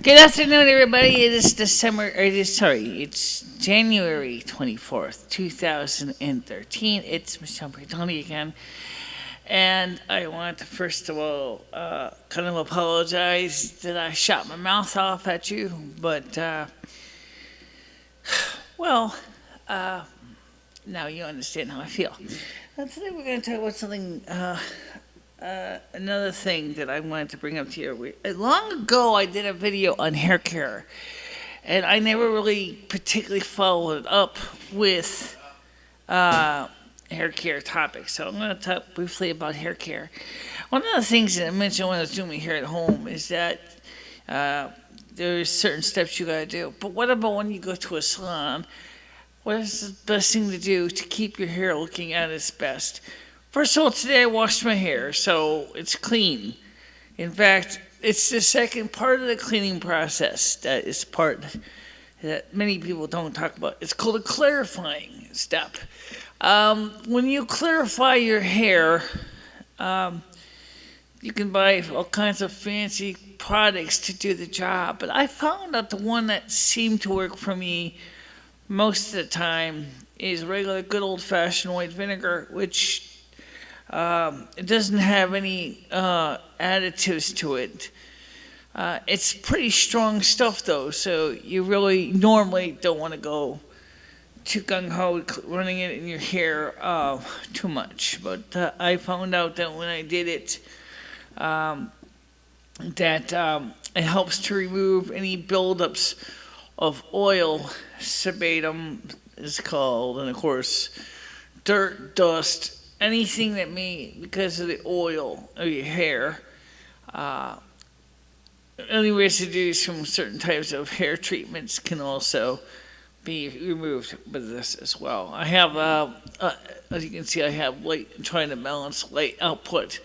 Good afternoon, everybody. It's January 24th, 2013. It's MicheleMarieDalene again. And I want to first of all kind of apologize that I shot my mouth off at you. But, well, uh, now you understand how I feel. Today we're going to talk about something another thing that I wanted to bring up to you. Long ago, I did a video on hair care, and I never really particularly followed it up with hair care topics. So I'm going to talk briefly about hair care. One of the things that I mentioned when I was doing my hair at home is that there's certain steps you got to do. But what about when you go to a salon? What is the best thing to do to keep your hair looking at its best? First of all, today I washed my hair, so it's clean. In fact, it's the second part of the cleaning process that is the part that many people don't talk about. It's called a clarifying step. When you clarify your hair, you can buy all kinds of fancy products to do the job. But I found out the one that seemed to work for me most of the time is regular good old-fashioned white vinegar, which it doesn't have any additives to it. It's pretty strong stuff, though, so you really normally don't want to go too gung-ho running it in your hair too much. But I found out that when I did it, that it helps to remove any buildups of oil, sebum is called, and of course, dirt, dust, anything that may, because of the oil of your hair, any residues from certain types of hair treatments can also be removed with this as well. I have, as you can see, I have trying to balance light output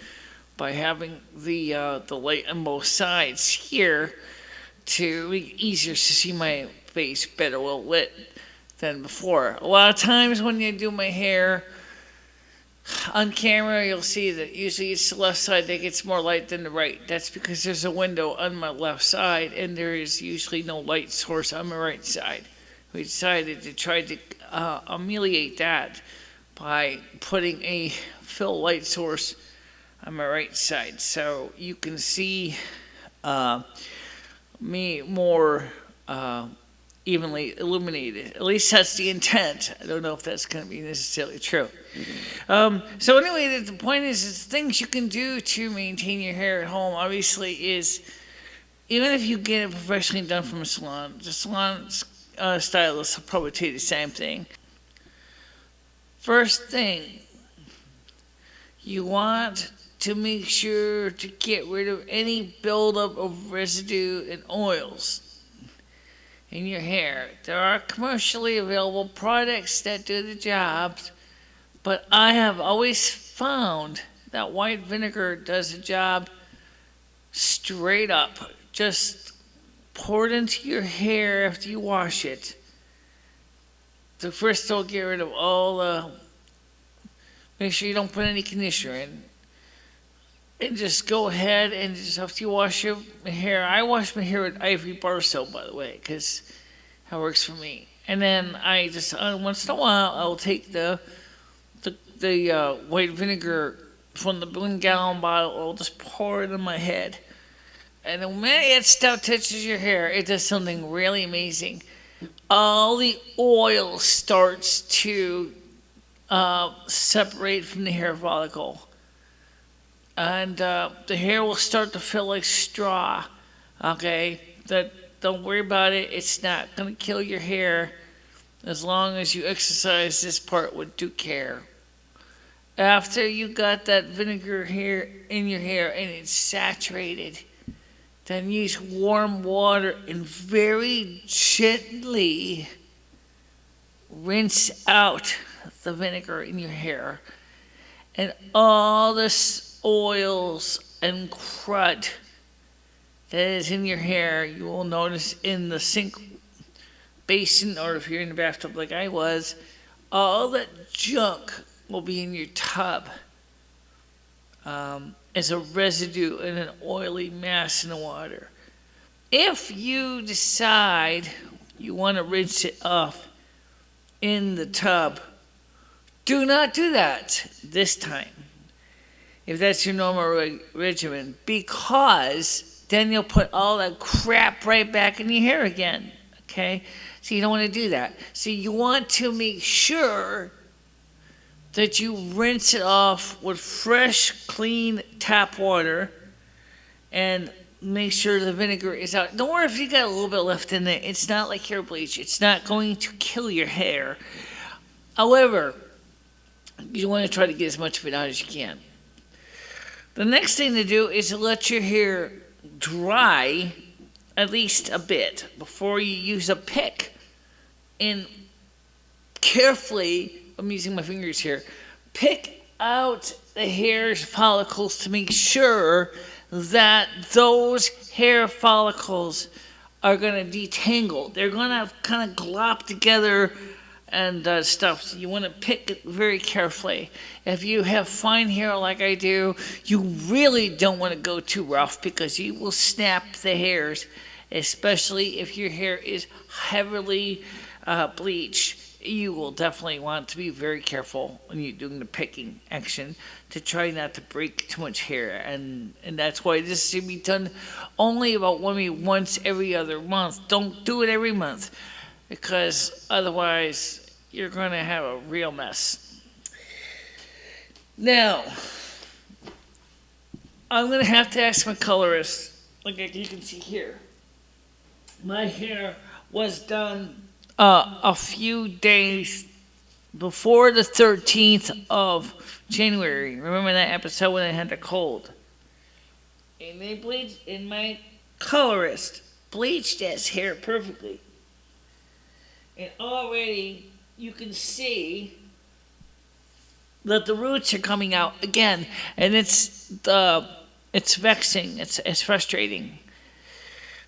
by having the light on both sides here to make it easier to see my face better well lit than before. A lot of times when you do my hair on camera, you'll see that usually it's the left side that gets more light than the right. That's because there's a window on my left side and there is usually no light source on my right side. We decided to try to ameliorate that by putting a fill light source on my right side, so you can see me more evenly illuminated. At least that's the intent. I don't know if that's going to be necessarily true. So anyway, the point is things you can do to maintain your hair at home, obviously, is even if you get it professionally done from a salon, the salon stylist will probably tell you the same thing. First thing, you want to make sure to get rid of any buildup of residue and oils in your hair. There are commercially available products that do the job, but I have always found that white vinegar does the job straight up. Just pour it into your hair after you wash it. So first of all, get rid of all make sure you don't put any conditioner in. And just go ahead and just after you wash your hair, I wash my hair with ivory bar soap, by the way, because that works for me. And then I just once in a while I'll take the white vinegar from the 1-gallon bottle. I'll just pour it on my head, and the minute that stuff touches your hair, it does something really amazing. All the oil starts to separate from the hair follicle. And the hair will start to feel like straw, okay? Don't worry about it. It's not going to kill your hair as long as you exercise this part with due care. After you got that vinegar hair in your hair and it's saturated, then use warm water and very gently rinse out the vinegar in your hair. And all this oils and crud that is in your hair, you will notice in the sink basin, or if you're in the bathtub like I was, all that junk will be in your tub as a residue and an oily mass in the water. If you decide you want to rinse it off in the tub, do not do that this time, if that's your normal regimen, because then you'll put all that crap right back in your hair again, okay? So you don't want to do that. So you want to make sure that you rinse it off with fresh, clean tap water and make sure the vinegar is out. Don't worry if you got a little bit left in there. It's not like hair bleach. It's not going to kill your hair. However, you want to try to get as much of it out as you can. The next thing to do is to let your hair dry at least a bit before you use a pick. And carefully, I'm using my fingers here, pick out the hair follicles to make sure that those hair follicles are going to detangle. They're going to kind of glop together and stuff. So you want to pick it very carefully. If you have fine hair like I do, you really don't want to go too rough because you will snap the hairs, especially if your hair is heavily bleached. You will definitely want to be very careful when you're doing the picking action to try not to break too much hair. And that's why this should be done only about once every other month. Don't do it every month, because otherwise you're going to have a real mess. Now, I'm going to have to ask my colorist, like you can see here. My hair was done a few days before the 13th of January. Remember that episode when I had the cold? And they bleached, and my colorist bleached his hair perfectly. And already you can see that the roots are coming out again, and it's vexing. It's frustrating.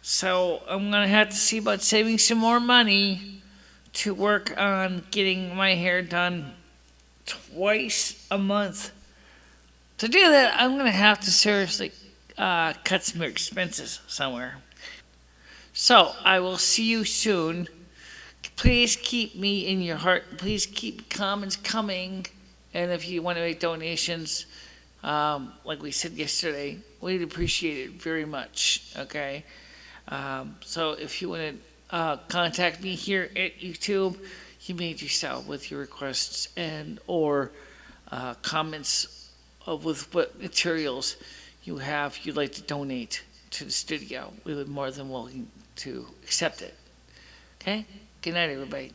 So I'm gonna have to see about saving some more money to work on getting my hair done twice a month. To do that, I'm gonna have to seriously cut some expenses somewhere. So I will see you soon. Please keep me in your heart. Please keep comments coming. And if you want to make donations, like we said yesterday, we'd appreciate it very much, okay? So if you want to contact me here at YouTube, you may do so with your requests and or comments with what materials you'd like to donate to the studio. We would more than welcome to accept it. Okay? Good night, everybody.